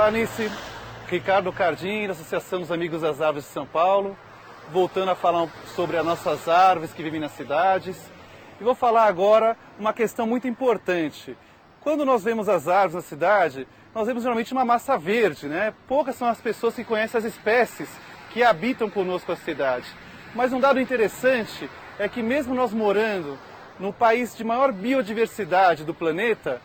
Olá, Nice. Ricardo Cardim, da Associação dos Amigos das Árvores de São Paulo, voltando a falar sobre as nossas árvores que vivem nas cidades. E vou falar agora uma questão muito importante. Quando nós vemos as árvores na cidade, nós vemos geralmente uma massa verde, né? Poucas são as pessoas que conhecem as espécies que habitam conosco a cidade. Mas um dado interessante é que mesmo nós morando no país de maior biodiversidade do planeta,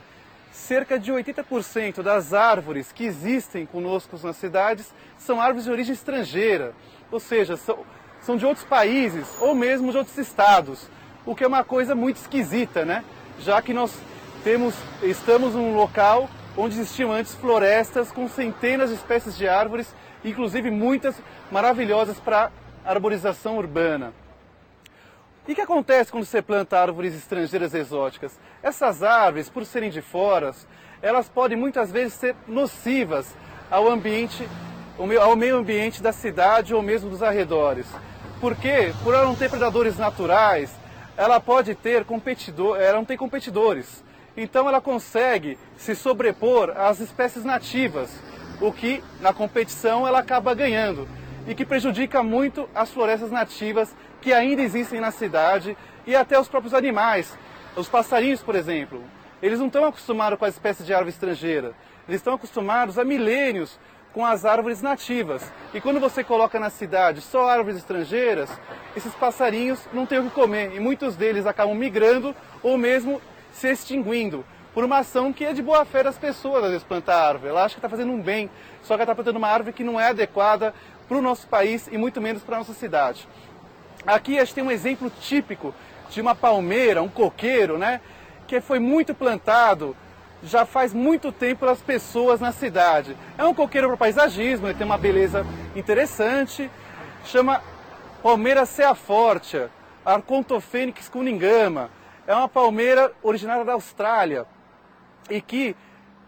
cerca de 80% das árvores que existem conosco nas cidades são árvores de origem estrangeira, ou seja, são de outros países ou mesmo de outros estados, o que é uma coisa muito esquisita, né? Já que nós estamos num local onde existiam antes florestas com centenas de espécies de árvores, inclusive muitas maravilhosas para arborização urbana. E o que acontece quando você planta árvores estrangeiras exóticas? Essas árvores, por serem de fora, elas podem muitas vezes ser nocivas ao meio ambiente da cidade ou mesmo dos arredores. Porque, por ela não ter predadores naturais, ela não tem competidores. Então ela consegue se sobrepor às espécies nativas, o que na competição ela acaba ganhando e que prejudica muito as florestas nativas que ainda existem na cidade e até os próprios animais. Os passarinhos, por exemplo, eles não estão acostumados com as espécies de árvore estrangeira, eles estão acostumados há milênios com as árvores nativas. E quando você coloca na cidade só árvores estrangeiras, esses passarinhos não têm o que comer e muitos deles acabam migrando ou mesmo se extinguindo por uma ação que é de boa fé das pessoas, às vezes, plantar árvore. Ela acha que está fazendo um bem, só que ela está plantando uma árvore que não é adequada para o nosso país e muito menos para a nossa cidade. Aqui a gente tem um exemplo típico de uma palmeira, um coqueiro, né, que foi muito plantado já faz muito tempo pelas pessoas na cidade. É um coqueiro para paisagismo, ele tem uma beleza interessante, chama Palmeira ceafortia, Arcontophönix cuningama. É uma palmeira originária da Austrália e que,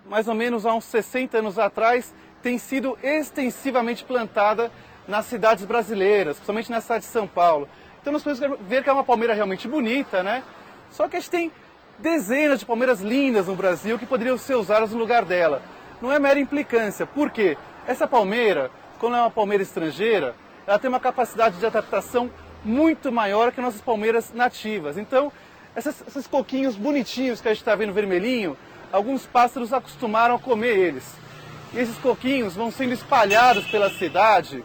mais ou menos há uns 60 anos atrás, tem sido extensivamente plantada nas cidades brasileiras, principalmente na cidade de São Paulo. Então nós podemos ver que é uma palmeira realmente bonita, né? Só que a gente tem dezenas de palmeiras lindas no Brasil que poderiam ser usadas no lugar dela. Não é mera implicância. Por quê? Essa palmeira, quando é uma palmeira estrangeira, ela tem uma capacidade de adaptação muito maior que nossas palmeiras nativas. Então, esses coquinhos bonitinhos que a gente está vendo vermelhinho, alguns pássaros acostumaram a comer eles. E esses coquinhos vão sendo espalhados pela cidade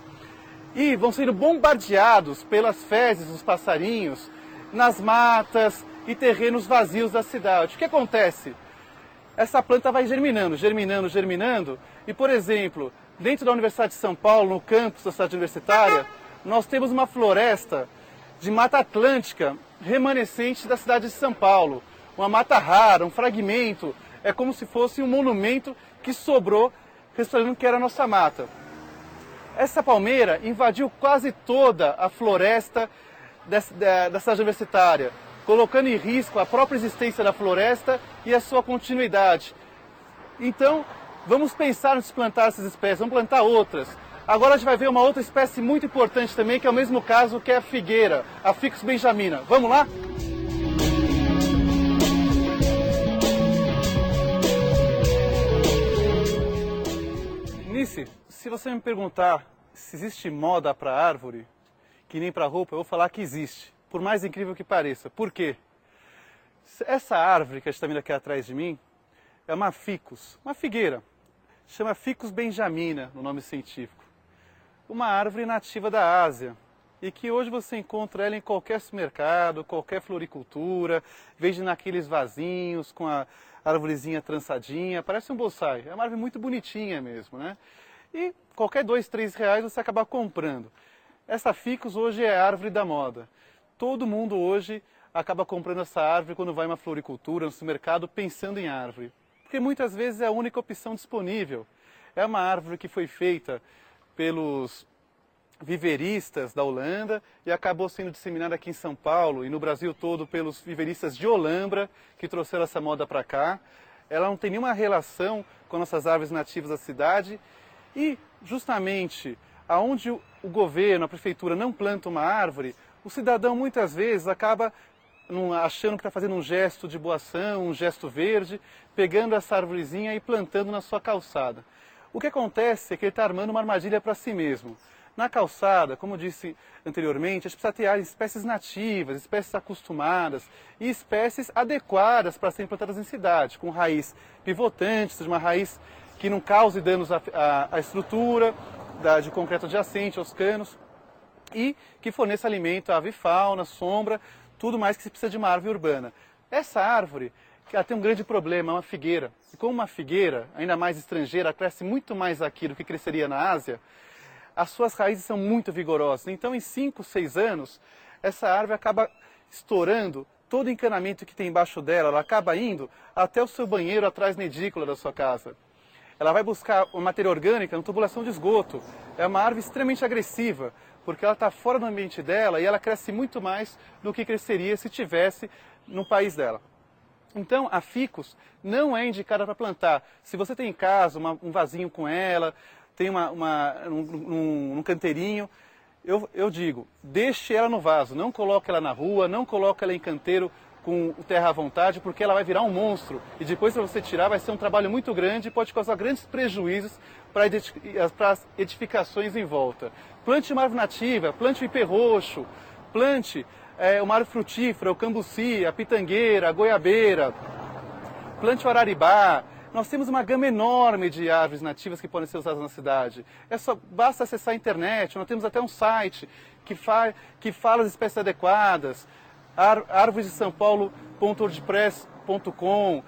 e vão sendo bombardeados pelas fezes dos passarinhos nas matas e terrenos vazios da cidade. O que acontece? Essa planta vai germinando, germinando, germinando e, por exemplo, dentro da Universidade de São Paulo, no campus da cidade universitária, nós temos uma floresta de mata atlântica remanescente da cidade de São Paulo. Uma mata rara, um fragmento, é como se fosse um monumento que sobrou, restaurando que era a nossa mata. Essa palmeira invadiu quase toda a floresta da cidade universitária, colocando em risco a própria existência da floresta e a sua continuidade. Então, vamos pensar em plantar essas espécies, vamos plantar outras. Agora a gente vai ver uma outra espécie muito importante também, que é o mesmo caso, que é a figueira, a Ficus benjamina. Vamos lá? Nice, se você me perguntar se existe moda para árvore, que nem para roupa, eu vou falar que existe, por mais incrível que pareça. Por quê? Essa árvore que a gente está vendo aqui atrás de mim é uma ficus, uma figueira, chama Ficus benjamina, no nome científico. Uma árvore nativa da Ásia e que hoje você encontra ela em qualquer supermercado, qualquer floricultura, veja naqueles vasinhos com a arvorezinha trançadinha, parece um bonsai, é uma árvore muito bonitinha mesmo, né? E qualquer R$2, R$3 você acaba comprando. Essa ficus hoje é a árvore da moda. Todo mundo hoje acaba comprando essa árvore quando vai em uma floricultura, no supermercado, pensando em árvore. Porque muitas vezes é a única opção disponível. É uma árvore que foi feita pelos viveristas da Holanda e acabou sendo disseminada aqui em São Paulo e no Brasil todo pelos viveristas de Olambra, que trouxeram essa moda para cá. Ela não tem nenhuma relação com nossas árvores nativas da cidade e, justamente, aonde o governo, a prefeitura não planta uma árvore, o cidadão muitas vezes acaba achando que está fazendo um gesto de boa ação, um gesto verde, pegando essa arvorezinha e plantando na sua calçada. O que acontece é que ele está armando uma armadilha para si mesmo. Na calçada, como eu disse anteriormente, a gente precisa ter espécies nativas, espécies acostumadas e espécies adequadas para serem plantadas em cidade, com raiz pivotante, seja uma raiz que não cause danos à estrutura de concreto adjacente, aos canos, e que forneça alimento à avifauna, sombra, tudo mais que se precisa de uma árvore urbana. Essa árvore, ela tem um grande problema, é uma figueira. E como uma figueira, ainda mais estrangeira, cresce muito mais aqui do que cresceria na Ásia, as suas raízes são muito vigorosas. Então, em 5, 6 anos, essa árvore acaba estourando todo o encanamento que tem embaixo dela, ela acaba indo até o seu banheiro atrás na edícula da sua casa. Ela vai buscar uma matéria orgânica na tubulação de esgoto. É uma árvore extremamente agressiva, porque ela está fora do ambiente dela e ela cresce muito mais do que cresceria se tivesse no país dela. Então, a ficus não é indicada para plantar. Se você tem em casa um vasinho com ela, tem um canteirinho, eu digo, deixe ela no vaso, não coloque ela na rua, não coloque ela em canteiro com terra à vontade, porque ela vai virar um monstro. E depois, para você tirar, vai ser um trabalho muito grande e pode causar grandes prejuízos para as edificações em volta. Plante uma árvore nativa, plante o ipê roxo, plante uma árvore frutífera, o cambuci, a pitangueira, a goiabeira, plante o araribá. Nós temos uma gama enorme de árvores nativas que podem ser usadas na cidade. Basta acessar a internet, nós temos até um site que fala das espécies adequadas, arvoresdesaopaulo.wordpress.com.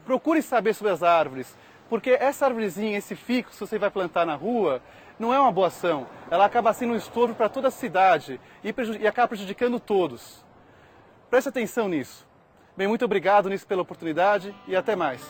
Procure saber sobre as árvores, porque essa árvorezinha, esse fico que você vai plantar na rua, não é uma boa ação. Ela acaba sendo um estorvo para toda a cidade e acaba prejudicando todos. Preste atenção nisso. Bem, muito obrigado nisso pela oportunidade e até mais.